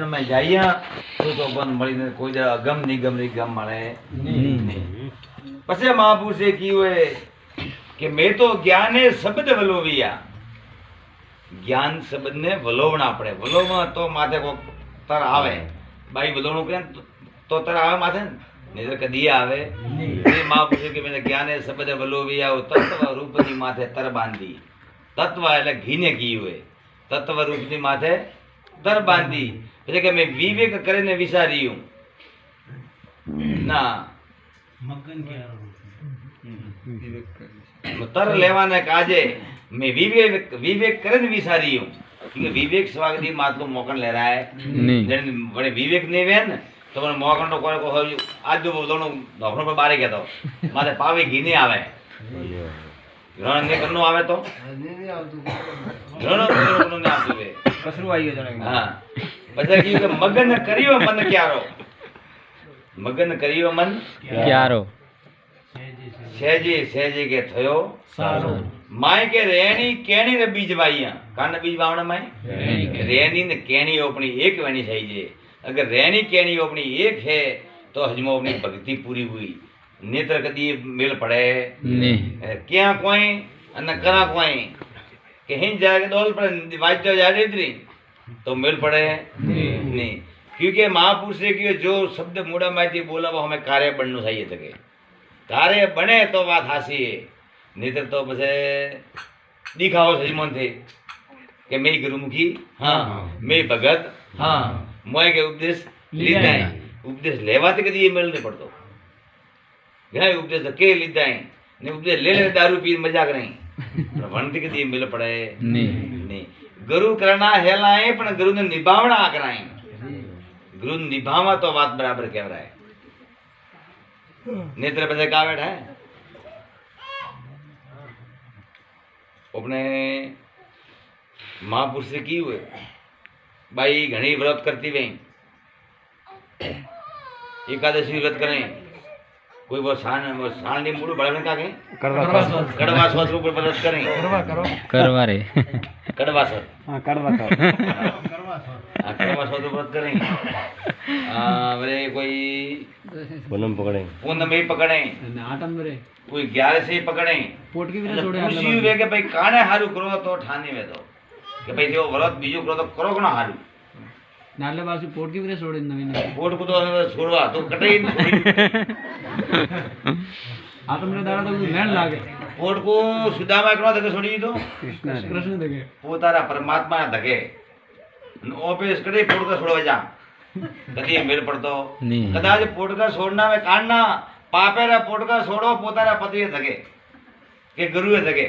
में जाइए तो बन मળી कोई दा अगम निगम निगम મળે नहीं પછી મહાપુરુષે કીધું કે મેં તો જ્ઞાને શબ્દ વલોવ્યા જ્ઞાન શબ્દ ને વલોવણા આપણે વલોવણા તો માથે કોક તર આવે બાઈ વલોવણું કરે તો તર આવે માથે નહીં તો કદી આવે એ મહાપુરુષે કે મેં જ્ઞાને શબ્દ વલોવ્યા તત્વ રૂપની માથે તર બાંધી તત્વ એટલે ઘીને કીધું તત્વ રૂપની માથે તર બાંધી એટલે કે મેં વિવેક કરીને વિચાર્યું ના તર લેવાને કાજે મેં વિવેક કરીને વિચાર્યું કે વિવેક સ્વાગતી માતલું મોકણ લે રહા હે વડે વિવેક નહીં વેન તો મને મોકણ તો કોઈ કોઈ આજ જો બોલણો નોકરો પર બારે કહેતો માથે પાવે ઘી નહીં આવે ગ્રહણ ને કરનો આવે તો ગ્રહણ ને આવતું વે કસરું આવી ગયું હા પછી કીધું કે મગન કર્યો મન ક્યારો મગન કર્યો મન ક્યારો સહેજે સહેજે કે થયો સારો માય કે રેણી કેણી ને બીજ વાઈયા કાન બીજ વાવણા માય રેणी ने केणी अपनी एक वेणी થઈ છે अगर रेणी केणी अपनी एक है तो हजमो अपनी भक्ति पूरी हुई नेत्र कदी मेल पड़े नहीं क्या कोई अन करा कोई के हिन जाके डोल पर वाजो जा रे तो मेल पड़े नहीं क्योंकि महापुरुष ने कि जो शब्द मुड़ा माथी बोला वो हमें कार्य बननु चाहिए सके कार्य बने तो बात हासी है नहीं तो बस दिखाओ सजमन थे कि मैं गुरुमुखी हाँ मैं भगत हाँ मोय के उपदेश लीधा है उपदेश लेवाते कदी ये मेल नहीं पड़तो घणा उपदेश के लीधा है ने उपदेश ले ले दारू पी मजाक नहीं पण वणती कदी ये मेल पड़े नहीं गुरु करना हेलाए पण गुरु ने निभावना कराए गुरु निभावा तो बात बराबर कह रहा है नेत्र बजे का बैठा है अपने महापुरुष से की हुए बाई घनी व्रत करती वे एकादशी व्रत करें कोई वो शान नहीं मूड बढ़ाने का के कड़वा स्वाद ऊपर व्रत करें करवा रे कड़वा स्वाद हां कड़वा स्वाद व्रत करें वे कोई पूनम ही पकड़े आटम रे कोई 11 से पकड़े पोटकी भी छोड़े खुशी वे के भाई काने हारू करो तो ठानी में तो कि भाई जो व्रत बीजो करो तो करो ना हारू नाले बाजू पोटकी भी छोड़े नवीन पोट को तो छोड़वा तो कटे ही आटम रे दाड़ा तो लेन लागे पोट को सुदामा करो धके छोड़ी तो कृष्ण धके पोतारा परमात्मा धके ओपे कटे पोट का छोड़वा जा कदी मेल पड़तो कदाच पोटका छोड़ना में काढ़ना पापे रे पोटका छोड़ो पोतारा पति धके के गुरु धके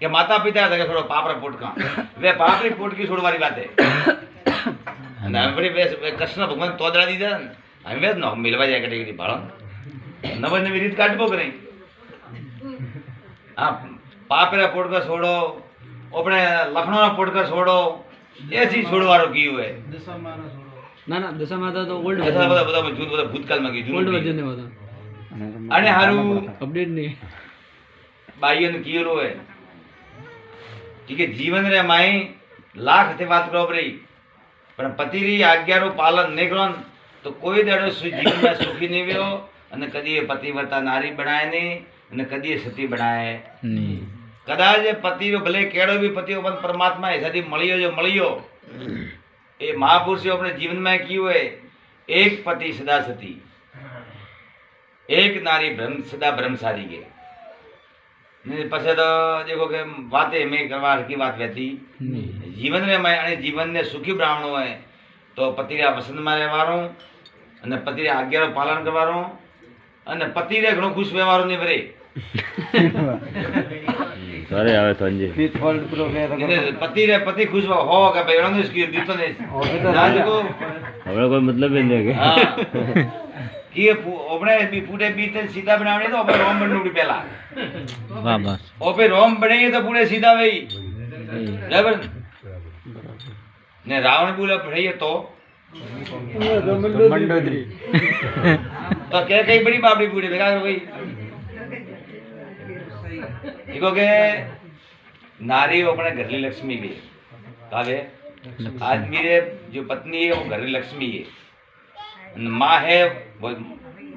के माता पिता धके छोड़ो पाप रे पोटका वे पाप री पोटकी छोड़वारी बात है ना बड़ी वे कृष्ण भगवान तोदरा दीदा हम वे न मिलवा जाए कटी भाड़ो नवन नवी रीत काटबो करे हां पाप रे पोटका छोड़ो अपने लखनऊ रा पोटका छोड़ो ऐसी छोड़वारो की हुए दशा मारा ना ना दशा माता तो ओल्ड दशा बता जून बता भूतकाल में की जून ओल्ड वर्जन है बता अने हारू अपडेट नहीं बाईन कीरो है ठीक है जीवन रे माई लाख थे बात करो रही पण पति री आज्ञा रो पालन नहीं करो तो कोई दाड़ो जीवन में सुखी नहीं व्यो अने कदी पतिव्रता नारी बनाए नहीं अने कदी सती बनाए नहीं कदाच पति रो भले केड़ो भी पति अपन परमात्मा है सदी मळियो ये महापुरुष अपने जीवन में की हुए एक पति सदा सती एक नारी सदा ब्रह्मचारी के पछे तो देखो के बातें में करवा की बात वहती जीवन में मैं जीवन ने सुखी बनावनो है तो पति रे वसंत में रहवारो अने पति रे आज्ञा रो पालन करवारो अने पति रे घणो खुश व्यवहारो नहीं भरे अरे आवे संजय पति रे पति खुश हो के भाई एनो इसकी दीतो ने आज को हमरा कोई मतलब ही नहीं है हां कि ओपने भी पूरे बीच सीधा बनावने तो ओपे रोम बनूडी पहला वाह बस ओपे रोम बनेगी तो पूरे सीधा भाई बराबर ने रावण बोला पढ़ाइए तो मंडोदरी तो क्या कई बड़ी बाबड़ी पूरे बेकार भाई देखो के नारी अपने घरली लक्ष्मी भी कावे आदमी रे जो पत्नी है वो घर की लक्ष्मी है, माँ है वो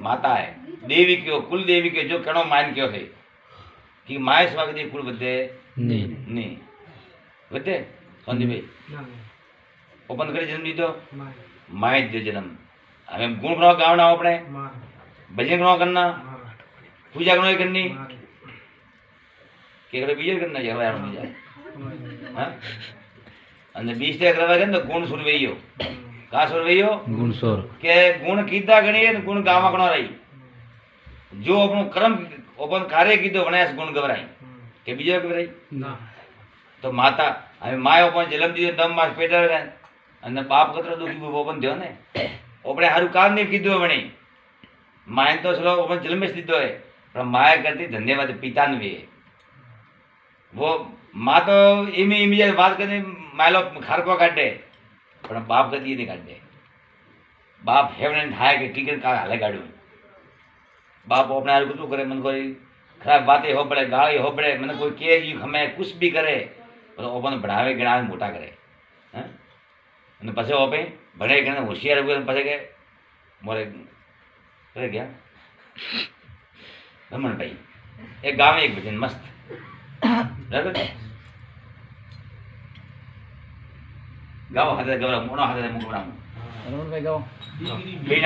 माता है, देवी क्यों कुल देवी के जो कणो मान क्यों थे कि माए स्वागत कुल बदे नहीं बदे संदीप भाई ओपन करे जन्म दीधो माए दे जन्म हमें गुण गणो गावना अपने भजन गणो करना पूजा गणो करनी के करे बीजे करना जगह यार बीजा हां અને 20 ટકા કરવા કે ને ગુણ સુરવૈયો કા સુરવૈયો ગુણ સુર કે ગુણ કીધા ગણી ને ગુણ ગાવા ગણો રહી જો આપણો કર્મ ઓપન કાર્ય કીધો વણાસ ગુણ ગવરાય કે બીજો ગવરાય ના તો માતા હવે માય ઓપન જન્મ દીધો 9 માસ પેટા રહે અને બાપ કતરો દુખી ઓપન થયો ને આપણે હારું કામ નહીં કીધું વણી માય તો ચલો ઓપન જન્મ જ દીધો હે પણ માય કરતી ધન્યવાદ પિતાને વે वो माँ तो इमी इमी बात करते मायलो खारको काटे पर बाप कदी नहीं काटे बाप हेवन ठाए के टिकट का हाले गाड़ू बाप अपने हाल कुछ करे मन कोई खराब बातें हो पड़े गाली हो पड़े मन कोई के जी हमें कुछ भी करे तो ओपन बढ़ावे गिणावे मोटा करे हैं અને પછી ઓપે ભણે કે હોશિયાર હોય પછી કે મોરે કરે ગયા રમણ ભાઈ એક ગામે એક ભજન મસ્ત બરાબર ગાઓ હાથે ગવરા મોનો હાથે મુકરામ રમણ ભાઈ ગાઓ બેના